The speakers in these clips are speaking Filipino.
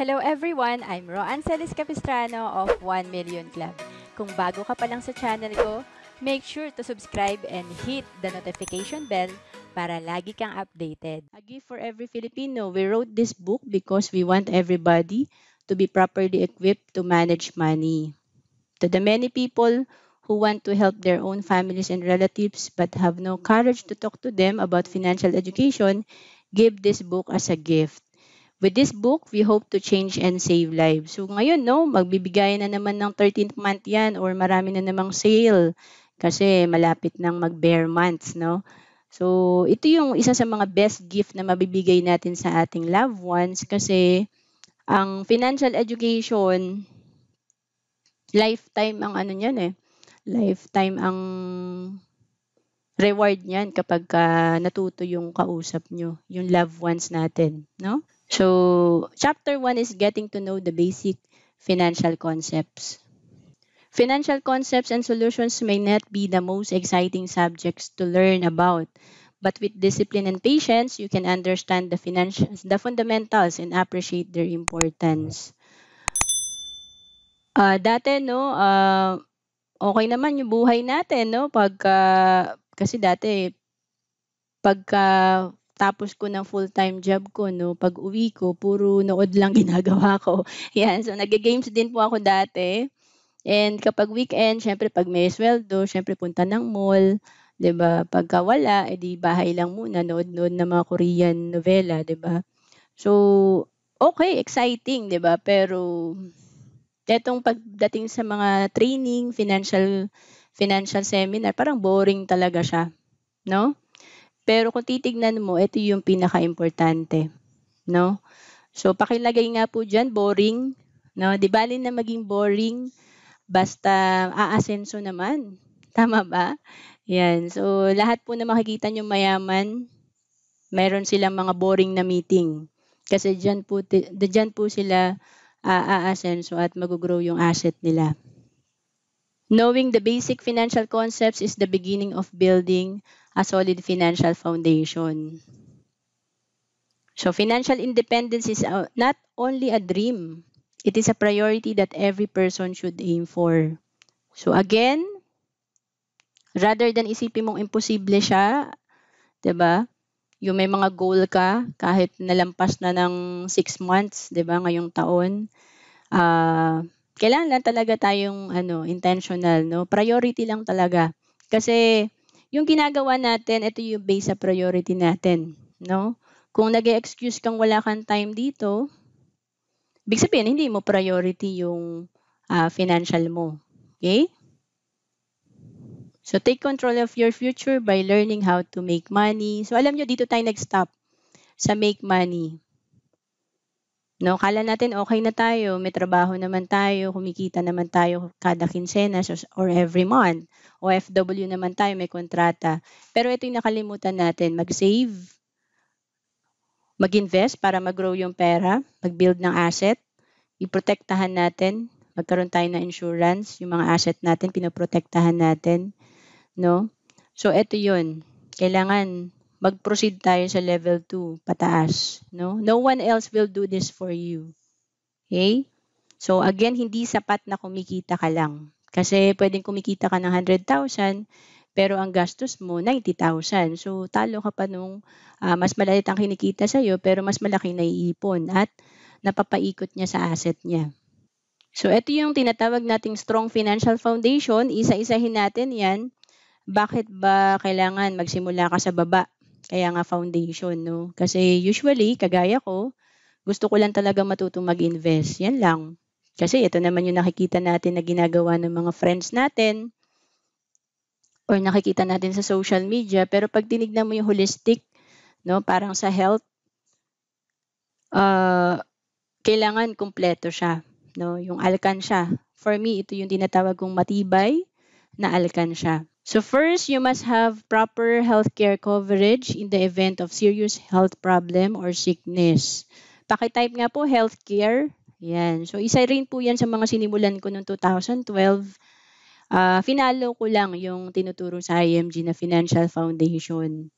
Hello everyone! I'm Roan Celis Capistrano of 1 Million Club. Kung bago ka pa lang sa channel ko, make sure to subscribe and hit the notification bell para lagi kang updated. A gift for every Filipino. We wrote this book because we want everybody to be properly equipped to manage money. To the many people who want to help their own families and relatives but have no courage to talk to them about financial education, give this book as a gift. With this book, we hope to change and save lives. So ngayon, no, magbibigay na naman ng 13th month yan or marami na namang sale kasi malapit nang mag-bare months, no? So ito yung isa sa mga best gift na mabibigay natin sa ating loved ones kasi ang financial education, lifetime ang ano niyan eh. Lifetime ang reward niyan kapag natuto yung kausap nyo, yung loved ones natin, no? So, chapter 1 is getting to know the basic financial concepts. Financial concepts and solutions may not be the most exciting subjects to learn about, but with discipline and patience, you can understand the fundamentals and appreciate their importance. Dati, no, okay naman yung buhay natin, no, kasi dati, pagka tapos ko ng full-time job ko, no, pag uwi ko, puro nood lang ginagawa ko. Yan, so nag-games din po ako dati. And kapag weekend, syempre pag may sweldo, syempre punta ng mall, 'di ba? Pagka wala, edi bahay lang muna, nood-nood ng mga Korean novela, 'di ba? So, okay, exciting, 'di ba? Pero etong pagdating sa mga training, financial seminar, parang boring talaga siya, no? Pero kung titignan mo, ito yung pinaka-importante, no? So, pakilagay nga po dyan, boring, no? Di bali na maging boring, basta aasenso naman. Tama ba? Yan. So, lahat po na makikita nyo mayaman, mayroon silang mga boring na meeting. Kasi dyan po sila aasenso at mag-grow yung asset nila. Knowing the basic financial concepts is the beginning of building a solid financial foundation. So financial independence is not only a dream, it is a priority that every person should aim for. So again, rather than isipin mong imposible siya, 'di ba? Yung may mga goal ka kahit nalampas na ng 6 months, 'di ba, ngayong taon, kailangan lang talaga tayong intentional, no? Priority lang talaga. Kasi yung ginagawa natin, ito yung base sa priority natin, no? Kung nag-excuse kang wala kang time dito, ibig sabihin hindi mo priority yung financial mo. Okay? So take control of your future by learning how to make money. So alam nyo, dito tayo nag-stop sa make money. No, kala natin okay na tayo, may trabaho naman tayo, kumikita naman tayo kada kinsena or every month. OFW naman tayo, may kontrata. Pero ito yung nakalimutan natin, mag-save, mag-invest para mag-grow yung pera, mag-build ng asset, iprotektahan natin, magkaroon tayo ng insurance, yung mga asset natin, pinoprotektahan natin. No? So ito yun, kailangan mag-proceed tayo sa level 2, pataas. No? No one else will do this for you. Okay? So again, hindi sapat na kumikita ka lang. Kasi pwedeng kumikita ka ng 100,000, pero ang gastos mo, 90,000. So talo ka pa nung mas maliit ang kinikita sa'yo, pero mas malaki na iipon at napapaikot niya sa asset niya. So ito yung tinatawag nating strong financial foundation. Isa-isahin natin yan. Bakit ba kailangan magsimula ka sa baba? Kaya nga foundation, no? Kasi usually, kagaya ko, gusto ko lang talaga matutong mag-invest. Yan lang. Kasi ito naman yung nakikita natin na ginagawa ng mga friends natin or nakikita natin sa social media. Pero pag tinignan mo yung holistic, no, parang sa health, kailangan kumpleto siya. No? Yung alkansya. For me, ito yung tinatawag kong matibay na alkansya. So first, you must have proper healthcare coverage in the event of serious health problem or sickness. Pakitype nga po, healthcare. Yan. So isa rin po yan sa mga sinimulan ko noong 2012. Finalo ko lang yung tinuturo sa IMG na Financial Foundation.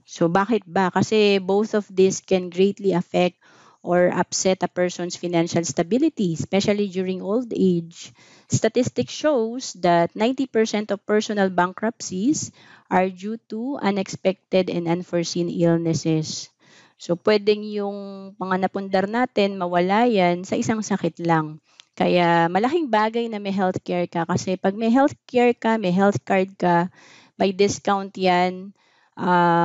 So bakit ba? Kasi both of these can greatly affect or upset a person's financial stability, especially during old age. Statistics shows that 90% of personal bankruptcies are due to unexpected and unforeseen illnesses. So, pwedeng yung mga napundar natin, mawala yan sa isang sakit lang. Kaya, malaking bagay na may healthcare ka kasi pag may healthcare ka, may health card ka, may discount yan,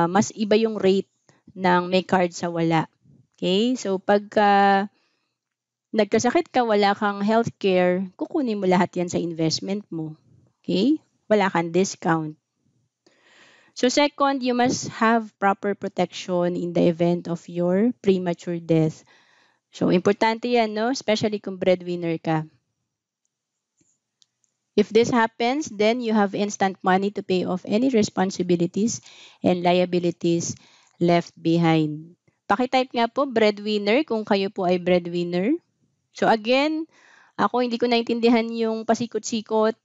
mas iba yung rate ng may card sa wala. Okay? So, pagka nagkasakit ka, wala kang healthcare, kukunin mo lahat yan sa investment mo. Okay? Wala kang discount. So, second, you must have proper protection in the event of your premature death. So, importante yan, no? Especially kung breadwinner ka. If this happens, then you have instant money to pay off any responsibilities and liabilities left behind. Pakitype nga po, breadwinner, kung kayo po ay breadwinner. So again, ako hindi ko naintindihan yung pasikot-sikot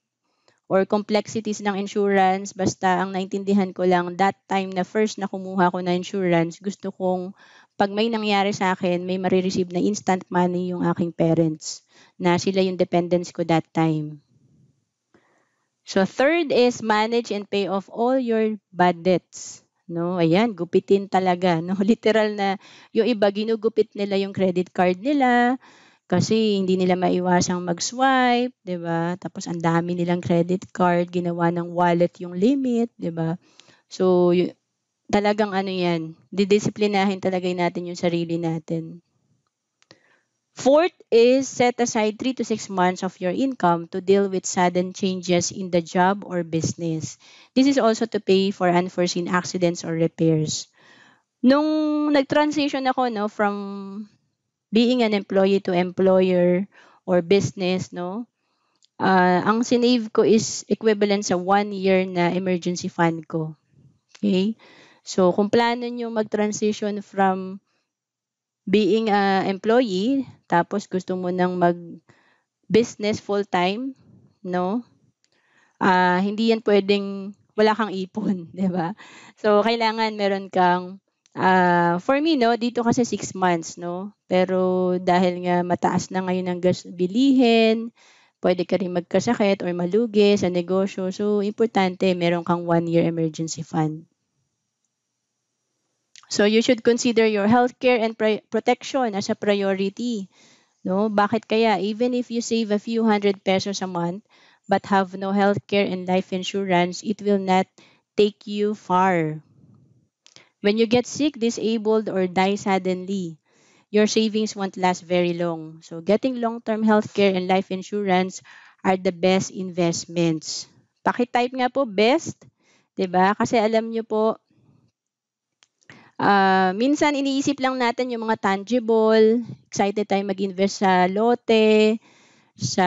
or complexities ng insurance. Basta ang naintindihan ko lang, that time na first na kumuha ko na insurance, gusto kong pag may nangyari sa akin, may marireceive na instant money yung aking parents na sila yung dependents ko that time. So third is manage and pay off all your bad debts. No, ayan, gupitin talaga, no? Literal na yung iba ginugupit nila yung credit card nila kasi hindi nila maiwasang mag-swipe, 'di ba? Tapos ang dami nilang credit card, ginawa ng wallet yung limit, 'di ba? So talagang ano 'yan, didisiplinahin talaga natin yung sarili natin. Fourth is set aside 3 to 6 months of your income to deal with sudden changes in the job or business. This is also to pay for unforeseen accidents or repairs. Nung nag-transition ako no from being an employee to employer or business no, ang sinave ko is equivalent sa 1 year na emergency fund ko. Okay? So kung plano nyo mag-transition from being a employee, tapos gusto mo nang mag-business full-time, no? Hindi yan pwedeng wala kang ipon, di ba? So, kailangan meron kang, for me, no, dito kasi 6 months, no? Pero dahil nga mataas na ngayon ang bilihin, pwede ka rin magkasakit or malugi sa negosyo. So, importante, meron kang 1 year emergency fund. So you should consider your healthcare and protection as a priority. No? Bakit kaya? Even if you save a few hundred pesos a month but have no healthcare and life insurance, it will not take you far. When you get sick, disabled, or die suddenly, your savings won't last very long. So getting long-term healthcare and life insurance are the best investments. Pakitype nga po best, 'di ba? Kasi alam niyo po, minsan iniisip lang natin yung mga tangible, excited tayo mag-invest sa lote, sa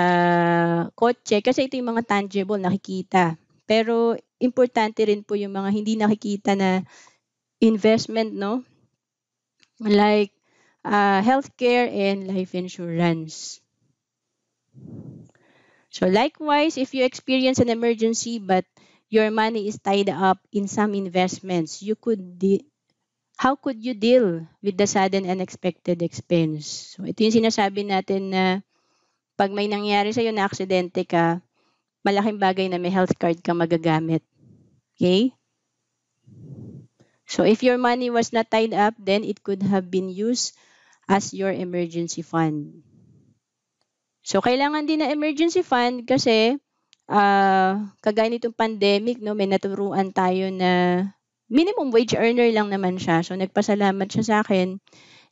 kotse, kasi ito yung mga tangible, nakikita. Pero importante rin po yung mga hindi nakikita na investment, no? Like healthcare and life insurance. So likewise, if you experience an emergency but your money is tied up in some investments, how could you deal with the sudden unexpected expense? So, ito yung sinasabi natin na pag may nangyari sa'yo na aksidente ka, malaking bagay na may health card ka magagamit. Okay? So, if your money was not tied up, then it could have been used as your emergency fund. So, kailangan din na emergency fund kasi kagaya nitong pandemic, no, may naturuan tayo na minimum wage earner lang naman siya. So, nagpasalamat siya sa akin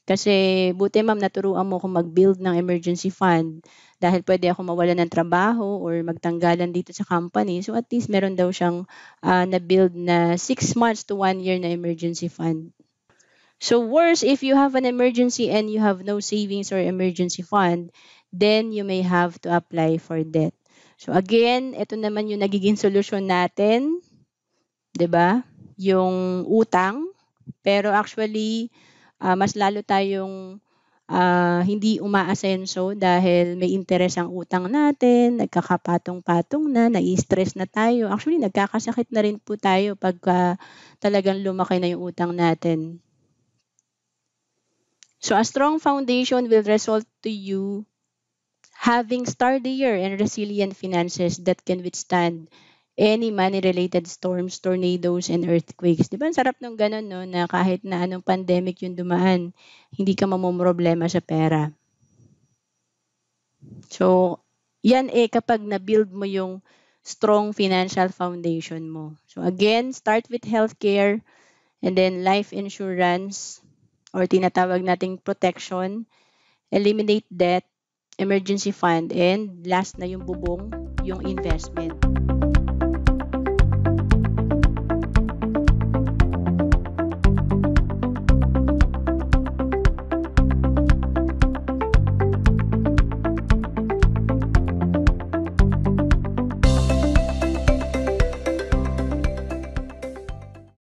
kasi buti ma'am naturuan mo akong mag-build ng emergency fund dahil pwede ako mawala ng trabaho or magtanggalan dito sa company. So, at least meron daw siyang na-build na 6 months to 1 year na emergency fund. So, worse, if you have an emergency and you have no savings or emergency fund, then you may have to apply for debt. So, again, ito naman yung nagiging solusyon natin. 'Di ba? Yung utang, pero actually mas lalo tayong hindi umaasenso dahil may interes ang utang natin, nagkakapatong-patong na, nai-stress na tayo. Actually, nagkakasakit na rin po tayo pagka talagang lumaki na yung utang natin. So a strong foundation will result to you having sturdier and resilient finances that can withstand any money-related storms, tornadoes, and earthquakes. Di ba? Ang sarap ng ganun, no? Na kahit na anong pandemic yung dumaan, hindi ka mamomroblema sa pera. So, yan kapag na-build mo yung strong financial foundation mo. So again, start with healthcare and then life insurance or tinatawag nating protection, eliminate debt, emergency fund, and last na yung bubong, yung investment.